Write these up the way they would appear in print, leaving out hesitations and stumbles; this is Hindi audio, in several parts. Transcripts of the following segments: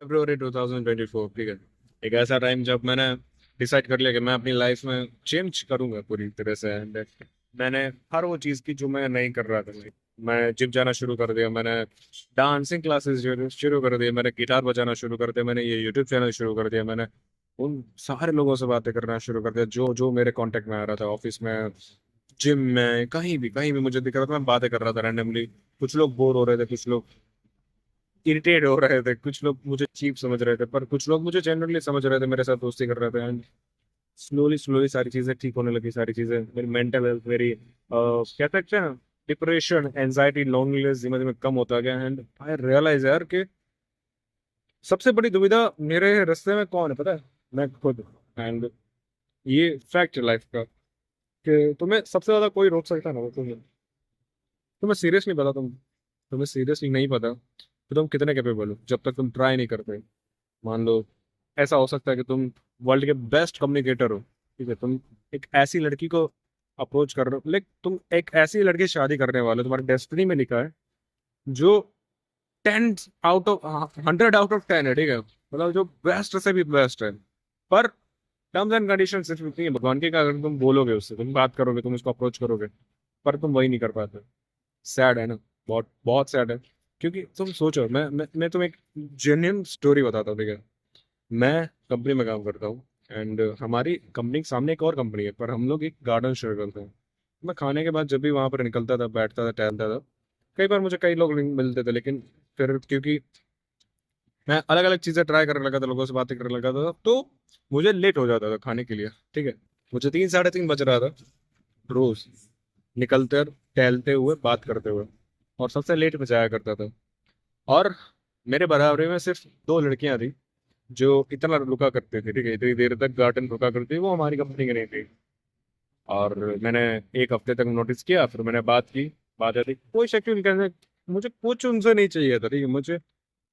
फरवरी 2024, ठीक है। एक ऐसा टाइम जब मैंने डिसाइड कर लिया कि मैं अपनी लाइफ में चेंज करूंगा पूरी तरह से। एंड मैंने हर वो चीज़ की जो मैं नहीं कर रहा था। मैं जिम जाना शुरू कर दिया, मैंने डांसिंग क्लासेस शुरू कर दिए, मैंने गिटार बजाना शुरू कर दिया, मैंने ये यूट्यूब चैनल शुरू कर दिया, मैंने उन सारे लोगों से बातें करना शुरू कर दिया जो जो मेरे कांटेक्ट में आ रहा था, ऑफिस में, जिम में, कहीं भी मुझे दिख रहा था, मैं बातें कर रहा था रैंडमली। कुछ लोग बोर हो रहे थे, कुछ लोग इरिटेट हो रहे थे, कुछ लोग मुझे चीप समझ रहे थे, पर कुछ लोग मुझे जेन्युइनली समझ रहे थे, मेरे साथ दोस्ती कर रहे थे। एंड स्लोली स्लोली सारी चीजें ठीक होने लगी। सारी चीजें, मेरी मेंटल हेल्थ, मेरी क्या कहते हैं, डिप्रेशन, एंजाइटी, लोनलीनेस धीमे धीमे कम होता गया। एंड आई रियलाइज यार कि सबसे बड़ी दुविधा मेरे रास्ते में कौन है पता है? मैं खुद। एंड ये फैक्ट है लाइफ का कि तुम्हें सबसे ज्यादा कोई रोक सकता है ना, वो तुम्हें सीरियसली पता, तुम्हें सीरियसली नहीं पता कि तुम कितने कैपेबल हो जब तक तुम ट्राई नहीं करते। मान लो ऐसा हो सकता है कि तुम वर्ल्ड के बेस्ट कम्युनिकेटर हो, ठीक है, तुम एक ऐसी लड़की को अप्रोच कर रहे हो, लाइक तुम एक ऐसी लड़की से शादी करने वाले हो, तुम्हारी डेस्टिनी में लिखा है, जो 10 आउट ऑफ 100 आउट ऑफ 10 है, ठीक है, मतलब जो बेस्ट से भी बेस्ट है। पर टर्म्स एंड कंडीशन सिर्फ इतनी है भगवान की कि अगर तुम बोलोगे उससे, तुम बात करोगे, तुम उसको अप्रोच करोगे, पर तुम वही नहीं कर पाते। सैड है ना? बहुत बहुत सैड है। क्योंकि तुम सोचो, मैं तुम्हें एक जेन्युइन स्टोरी बताता हूँ, ठीक है। मैं कंपनी में काम करता हूँ, एंड हमारी कंपनी के सामने एक और कंपनी है, पर हम लोग एक गार्डन शेयर करते हैं। मैं खाने के बाद जब भी वहां पर निकलता था, बैठता था, टहलता था, कई बार मुझे कई लोग मिलते थे, लेकिन फिर क्योंकि मैं अलग अलग चीजें ट्राई करने लगा था, लोगों से बातें करने लगा था, तो मुझे लेट हो जाता था खाने के लिए, ठीक है। मुझे 3 साढ़े 3 बज रहा था रोज, निकलते और टहलते हुए, बात करते हुए, और सबसे लेट में जाया करता था। और मेरे बराबरी में सिर्फ 2 लड़कियां थी जो इतना रुका करते थे, ठीक है, इतनी देर तक गार्डन रुका करती थी, वो हमारी कंपनी की नहीं थी। और मैंने एक हफ्ते तक नोटिस किया, फिर मैंने बात की। बात आती, कोई शक नहीं कहने, मुझे कुछ उनसे नहीं चाहिए था, ठीक है, मुझे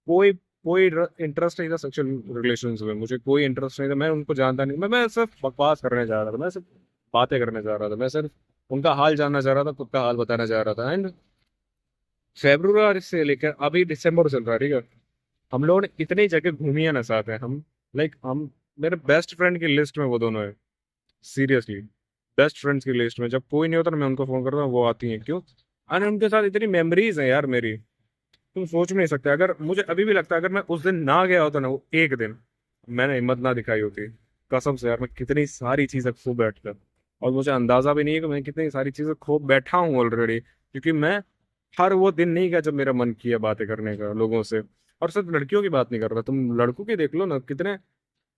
कोई कोई इंटरेस्ट नहीं था सेक्सुअल रिलेशन में, मुझे कोई इंटरेस्ट नहीं था, मैं उनको जानता नहीं, मैं सिर्फ बकवास करने जा रहा था, मैं सिर्फ बातें करने जा रहा था, मैं सिर्फ उनका हाल जानना चाह रहा था, खुद का हाल बताना चाह रहा था। एंड फेब्रुआरी से लेकर अभी दिसंबर चल रहा है, ठीक है, हम लोगों ने इतनी जगह घूमी है ना साथ है हम, लाइक हम, मेरे बेस्ट फ्रेंड की लिस्ट में वो दोनों है। सीरियसली, बेस्ट फ्रेंड्स की लिस्ट में जब कोई नहीं होता ना, मैं उनको फोन करता हूँ, वो आती हैं। क्यों? अरे उनके साथ इतनी मेमोरीज हैं यार मेरी, तुम सोच भी नहीं सकते। अगर मुझे अभी भी लगता है, अगर मैं उस दिन ना गया होता ना, वो एक दिन मैंने हिम्मत ना दिखाई होती, कसम से यार, मैं कितनी सारी चीजें खो बैठता। और मुझे अंदाजा भी नहीं है कि मैं कितनी सारी चीजें खो बैठा हूँ ऑलरेडी, क्योंकि मैं हर वो दिन नहीं गया जब मेरा मन किया बातें करने का लोगों से। और सिर्फ लड़कियों की बात नहीं कर रहा, तुम लड़कों की देख लो ना, कितने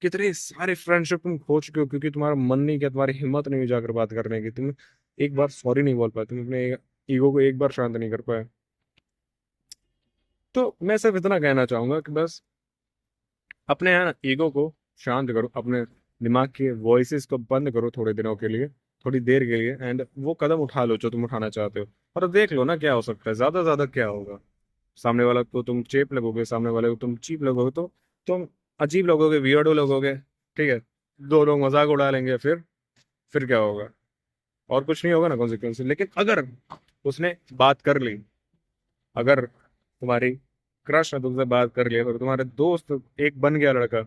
कितने सारे फ्रेंडशिप तुम खो चुके हो, क्योंकि तुम्हारा मन नहीं किया, तुम्हारी हिम्मत नहीं हुई जाकर बात करने की, तुम एक बार सॉरी नहीं बोल पाए, तुम अपने ईगो को एक बार शांत नहीं कर पाए। तो मैं सिर्फ इतना कहना चाहूंगा कि बस अपने यहाँ ईगो को शांत करो, अपने दिमाग के वॉइसेस को बंद करो थोड़े दिनों के लिए, थोड़ी देर के लिए, एंड वो कदम उठा लो जो तुम उठाना चाहते हो। और देख लो ना क्या हो सकता है, ज्यादा से ज्यादा क्या होगा। सामने वाला को तुम चेप लगोगे, सामने वाले को तुम चीप लगोगे, तो तुम अजीब लगोगे, वियर्डो लगोगे, ठीक है। 2 लोग मजाक उड़ा लेंगे, फिर क्या होगा? और कुछ नहीं होगा ना कॉन्सिक्वेंस। लेकिन अगर उसने बात कर ली, अगर तुम्हारी क्रश ने तुमसे बात कर लिया, फिर तुम्हारे दोस्त एक बन गया लड़का,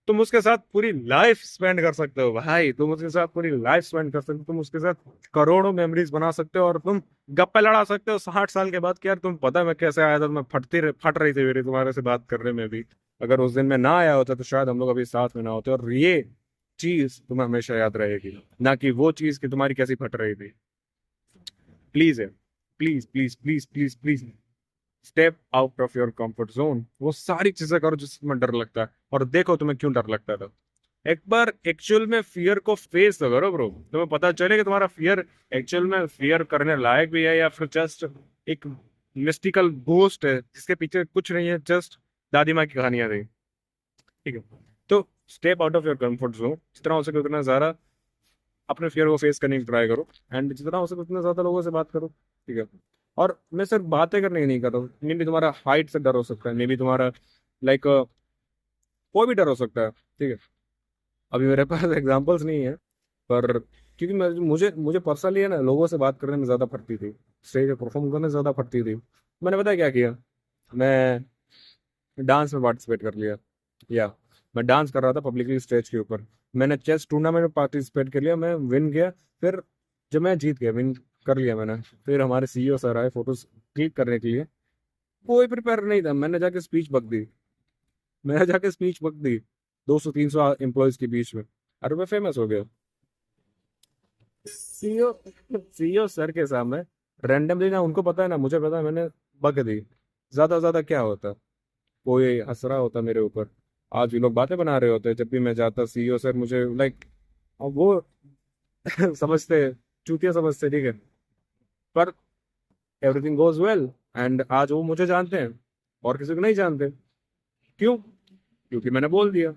तुम उसके साथ पूरी लाइफ स्पेंड कर सकते हो भाई, तुम उसके साथ पूरी लाइफ स्पेंड कर सकते हो, तुम उसके साथ करोड़ों मेमोरीज बना सकते हो, और तुम गप्पे लड़ा सकते हो 60 साल के बाद कि यार तुम पता है मैं कैसे आया था, मैं फट रही थी मेरी तुम्हारे से बात करने में भी। अगर उस दिन मैं ना आया होता तो शायद हम लोग अभी साथ में ना होते। और ये चीज तुम्हें हमेशा याद रहेगी, ना कि वो चीज कि तुम्हारी कैसी फट रही थी। प्लीज है, please please please please please, step out of your comfort zone, वो सारी चीजें करो जिसमें डर लगता है, और देखो तुम्हें क्यों डर लगता था। एक बार एक्चुअल में फियर को फेस तो करो ब्रो, तुम्हें पता चले कि तुम्हारा फियर एक्चुअल में फियर करने लायक भी है, या फिर जस्ट एक मिस्टिकल घोस्ट है जिसके पीछे कुछ नहीं है, जस्ट दादी माँ की कहानियां थी, ठीक है। तो step out of your comfort zone, जितना हो सके उतना ज्यादा अपने फियर को फेस करने की ट्राई करो, एंड जितना हो सके उतना ज्यादा लोगों से बात करो, ठीक है। और मैं सिर्फ बातें करने की नहीं कर रहा हूँ, मे भी तुम्हारा हाइट से डर हो सकता है, मे भी तुम्हारा लाइक कोई भी डर हो सकता है, ठीक है। अभी मेरे पास एग्जांपल्स नहीं है, पर क्योंकि मैं मुझे मुझे पर्सनली है ना, लोगों से बात करने में ज्यादा फटती थी, स्टेज पे परफॉर्म करने में ज्यादा फटती थी। मैंने पता है क्या किया? मैं डांस में पार्टिसिपेट कर लिया, या मैं डांस कर रहा था पब्लिकली स्टेज के ऊपर। मैंने चेस टूर्नामेंट में पार्टिसिपेट कर लिया, मैं विन किया। फिर जब मैं जीत गया, विन कर लिया मैंने, फिर हमारे सीईओ सर आए फोटोज क्लिक करने के लिए। कोई प्रिपेयर नहीं था, मैंने जाके स्पीच बक दी 200-300 एम्प्लॉयज के बीच में, और मैं फेमस हो गया सीईओ सीईओ सर के सामने रैंडमली। ना उनको पता है ना मुझे पता है, मैंने बक दी। ज्यादा ज्यादा क्या होता, कोई हंस रहा होता मेरे ऊपर, आज भी लोग बातें बना रहे होते जब भी मैं जाता। सीईओ सर मुझे लाइक वो समझते, चूतिया समझते, ठीक है। पर एवरीथिंग गोज वेल, एंड आज वो मुझे जानते हैं और किसी को नहीं जानते। क्यों? क्योंकि मैंने बोल दिया।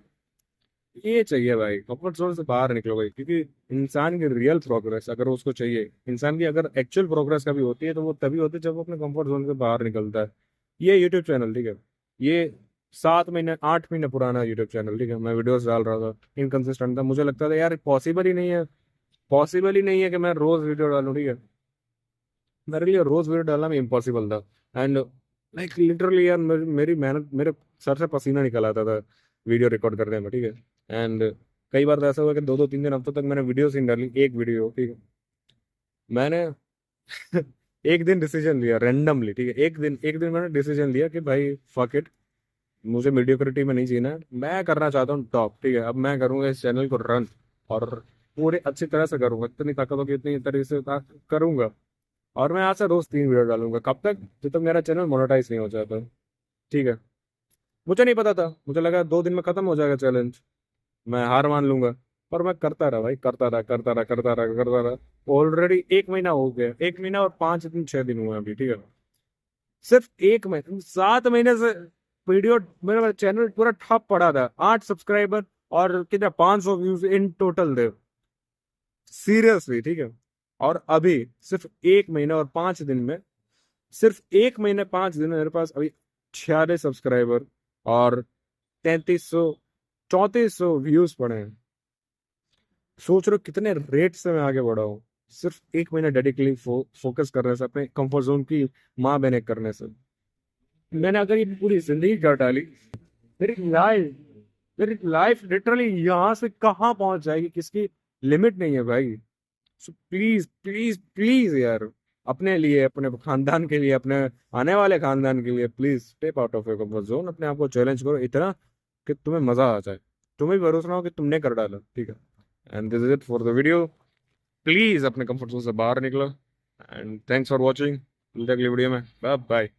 ये चाहिए भाई, कंफर्ट जोन से बाहर निकलो भाई, क्योंकि इंसान की रियल प्रोग्रेस अगर उसको चाहिए, इंसान की अगर एक्चुअल प्रोग्रेस कभी होती है तो वो तभी होती है जब वो अपने कंफर्ट जोन से बाहर निकलता है। ये यूट्यूब चैनल, ठीक है, ये 7 महीने 8 महीने पुराना यूट्यूब चैनल, ठीक है, मैं वीडियोस डाल रहा था, इनकंसिस्टेंट था, मुझे लगता था यार पॉसिबल ही नहीं है कि मैं रोज वीडियो डालूं, ठीक है। मेरे लिए रोज वीडियो डालना भी इम्पॉसिबल था। एंड लाइक लिटरली यार मेरी मेहनत, मेरे सर से पसीना निकल आता था वीडियो रिकॉर्ड करने में, ठीक है। एंड कई बार तो ऐसा हुआ कि 2-2 3 दिन हफ्तों तक मैंने वीडियोस ही नहीं डाली, एक वीडियो, ठीक है। मैंने एक दिन डिसीजन लिया रैंडमली, ठीक है, एक दिन मैंने डिसीजन लिया कि भाई फक इट, मुझे मीडियोक्रिटी में नहीं जीना है, मैं करना चाहता हूँ टॉप, ठीक है। अब मैं करूंगा इस चैनल को रन, और पूरे अच्छी तरह से करूंगा, इतनी ताकत होगी इतनी तरह से करूंगा। और मैं आज से रोज 3 वीडियो डालूंगा, कब तक? जब तक मेरा चैनल मोनेटाइज नहीं हो जाता, ठीक है। मुझे नहीं पता था, मुझे लगा 2 दिन में खत्म हो जाएगा चैलेंज, मैं हार मान लूंगा। पर मैं करता रहा भाई, करता रहा। ऑलरेडी 1 महीना हो गया, 1 महीना और 5 दिन 6 दिन हुए अभी, ठीक है। सिर्फ 1 महीने 7 महीने से वीडियो, मेरा चैनल पूरा ठप पड़ा था, 8 सब्सक्राइबर और कितना 500 व्यूज इन टोटल थे, सीरियसली, ठीक है। और अभी सिर्फ 1 महीना और 5 दिन में, सिर्फ 1 महीने 5 दिन में मेरे पास अभी 46 सब्सक्राइबर और 3300 3400 व्यूज पड़े हैं। सोच रहे हो कितने रेट से मैं आगे बढ़ा हूँ, सिर्फ 1 महीना डेडिकेटली फोकस करने से, अपने कंफर्ट जोन की माँ बहने करने से। मैंने अगर ये पूरी जिंदगी कर डाली, मेरी लाइफ मेरी लाइफ लिटरली यहाँ से कहाँ पहुंच जाएगी, किसकी लिमिट नहीं है भाई। सो प्लीज प्लीज प्लीज यार, अपने लिए, अपने खानदान के लिए, अपने आने वाले खानदान के लिए, please step out of your comfort zone, अपने आप को चैलेंज करो इतना कि तुम्हें मजा आ जाए, तुम्हें भी भरोसा ना हो कि तुमने कर डाला, ठीक है। And this is it for the video. Please अपने कंफर्ट जोन से बाहर निकलो, एंड थैंक्स फॉर वॉचिंग। मिलते हैं अगली वीडियो में, बाय बाय।